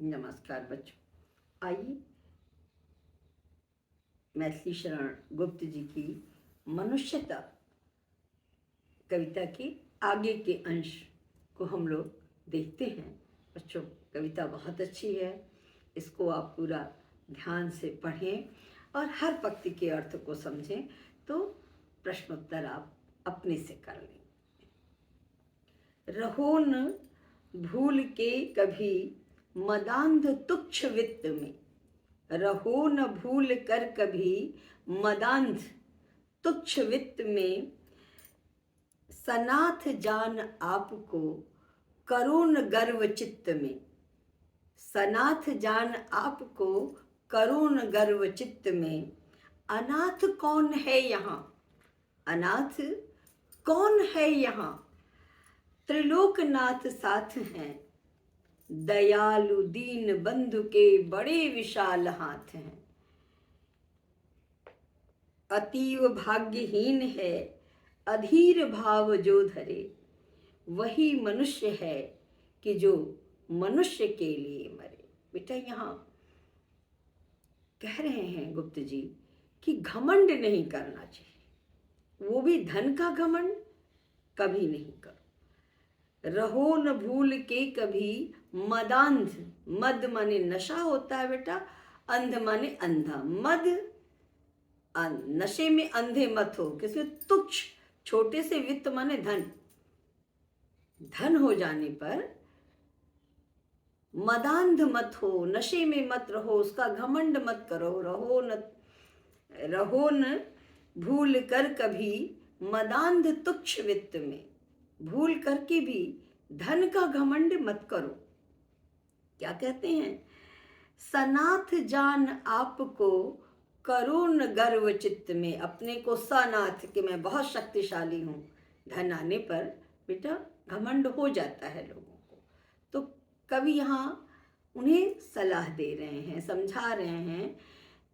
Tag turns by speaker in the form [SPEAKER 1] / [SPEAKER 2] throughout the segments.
[SPEAKER 1] नमस्कार बच्चों। आइए मैथिली शरण गुप्त जी की मनुष्यता कविता के आगे के अंश को हम लोग देखते हैं। बच्चों, कविता बहुत अच्छी है, इसको आप पूरा ध्यान से पढ़ें और हर पंक्ति के अर्थ को समझें तो प्रश्नोत्तर आप अपने से कर लें। रहो न भूल के कभी मदांध तुच्छ वित्त में, रहो न भूल कर कभी मदांध तुच्छ वित्त में, सनाथ जान आपको करो न गर्व चित्त में, सनाथ जान आपको करो न गर्व चित्त में, अनाथ कौन है यहाँ, अनाथ कौन है यहाँ, त्रिलोकनाथ साथ हैं, दयालु दीन बंधु के बड़े विशाल हाथ हैं। अतीव भाग्यहीन है अधीर भाव जो धरे, वही मनुष्य है कि जो मनुष्य के लिए मरे। बेटा, यहाँ कह रहे हैं गुप्त जी कि घमंड नहीं करना चाहिए, वो भी धन का घमंड कभी नहीं करो। रहो न भूल के कभी मदांध, मद माने नशा होता है बेटा, अंध माने अंधा। मद नशे में अंधे मत हो, किसमें तुच्छ छोटे से वित्त माने धन, धन हो जाने पर मदांध मत हो, नशे में मत रहो, उसका घमंड मत करो। रहो न भूल कर कभी मदांध तुच्छ वित्त में, भूल करके भी धन का घमंड मत करो। क्या कहते हैं? सनाथ जान आपको करो न गर्व चित्त में, अपने को सनाथ कि मैं बहुत शक्तिशाली हूँ, धन आने पर बेटा घमंड हो जाता है लोगों को। तो कवि यहाँ उन्हें सलाह दे रहे हैं, समझा रहे हैं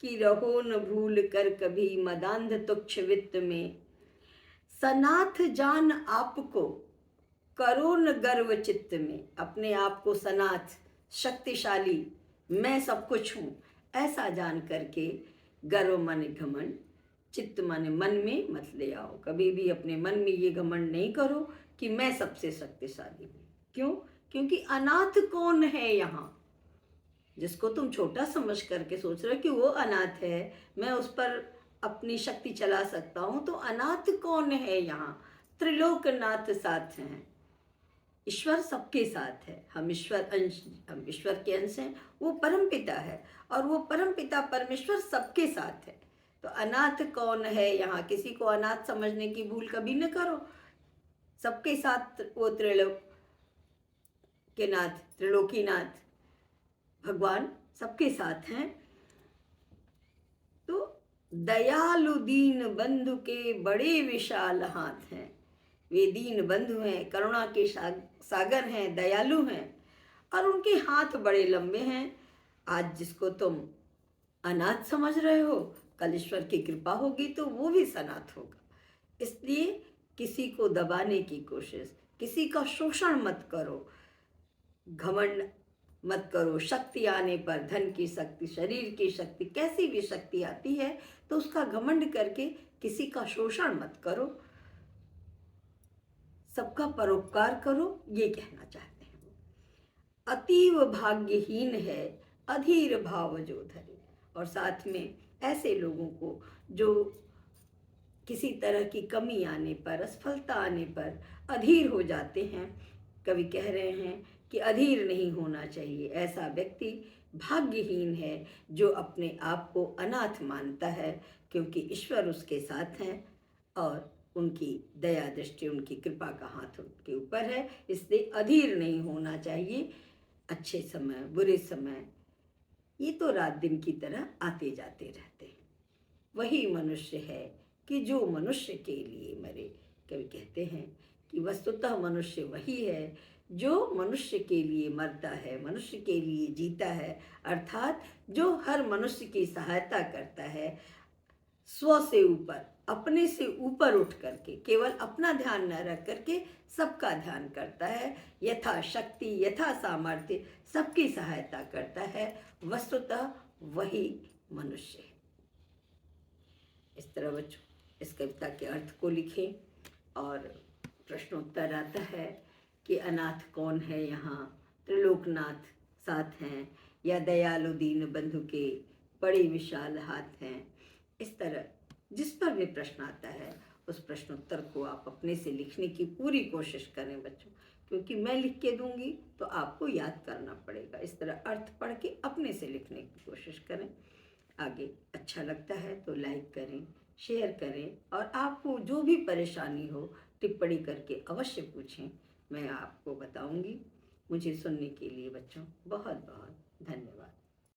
[SPEAKER 1] कि रहो न भूल कर कभी मदांध तुच्छ वित्त में, सनाथ जान आपको करो न गर्व चित्त में, अपने आप को सनाथ शक्तिशाली मैं सब कुछ हूँ ऐसा जान करके गर्व माने घमंड, चित्त माने मन में मत ले आओ। कभी भी अपने मन में ये घमंड नहीं करो कि मैं सबसे शक्तिशाली हूँ। क्यों? क्योंकि अनाथ कौन है यहाँ, जिसको तुम छोटा समझ करके सोच रहे हो कि वो अनाथ है, मैं उस पर अपनी शक्ति चला सकता हूँ, तो अनाथ कौन है यहाँ? त्रिलोकनाथ साथ हैं, ईश्वर सबके साथ है। हम ईश्वर के अंश हैं, वो परमपिता है और वो परमपिता परमेश्वर सबके साथ है। तो अनाथ कौन है यहाँ, किसी को अनाथ समझने की भूल कभी न करो। सबके साथ वो त्रिलोक के नाथ, त्रिलोकीनाथ भगवान सबके साथ हैं। तो दयालु दीन बंधु के बड़े विशाल हाथ हैं, वे दीन बंधु हैं, करुणा के सागर हैं, दयालु हैं और उनके हाथ बड़े लंबे हैं। आज जिसको तुम अनाथ समझ रहे हो, कल ईश्वर की कृपा होगी तो वो भी सनाथ होगा। इसलिए किसी को दबाने की कोशिश, किसी का शोषण मत करो, घमंड मत करो। शक्ति आने पर, धन की शक्ति, शरीर की शक्ति, कैसी भी शक्ति आती है तो उसका घमंड करके किसी का शोषण मत करो, सबका परोपकार करो, ये कहना चाहते हैं। अतीव भाग्यहीन है अधीर भाव जो धरे, और साथ में ऐसे लोगों को जो किसी तरह की कमी आने पर, असफलता आने पर अधीर हो जाते हैं। कवि कह रहे हैं कि अधीर नहीं होना चाहिए, ऐसा व्यक्ति भाग्यहीन है जो अपने आप को अनाथ मानता है, क्योंकि ईश्वर उसके साथ हैं और उनकी दया दृष्टि, उनकी कृपा का हाथ उनके ऊपर है। इसलिए अधीर नहीं होना चाहिए। अच्छे समय, बुरे समय, ये तो रात दिन की तरह आते जाते रहते हैं। वही मनुष्य है कि जो मनुष्य के लिए मरे। कवि कहते हैं कि वस्तुतः मनुष्य वही है जो मनुष्य के लिए मरता है, मनुष्य के लिए जीता है, अर्थात जो हर मनुष्य की सहायता करता है, स्व से ऊपर, अपने से ऊपर उठ करके, केवल अपना ध्यान न रख करके सबका ध्यान करता है, यथा शक्ति यथा सामर्थ्य सबकी सहायता करता है, वस्तुतः वही मनुष्य है। इस तरह बच्चों इस कविता के अर्थ को लिखें। और प्रश्नोत्तर आता है कि अनाथ कौन है यहाँ, त्रिलोकनाथ साथ हैं या दयालु दीन बंधु के बड़े विशाल हाथ हैं। इस तरह जिस पर भी प्रश्न आता है उस प्रश्नोत्तर को आप अपने से लिखने की पूरी कोशिश करें बच्चों, क्योंकि मैं लिख के दूंगी तो आपको याद करना पड़ेगा। इस तरह अर्थ पढ़ के अपने से लिखने की कोशिश करें। आगे अच्छा लगता है तो लाइक करें, शेयर करें, और आपको जो भी परेशानी हो टिप्पणी करके अवश्य पूछें, मैं आपको बताऊंगी। मुझे सुनने के लिए बच्चों बहुत बहुत धन्यवाद।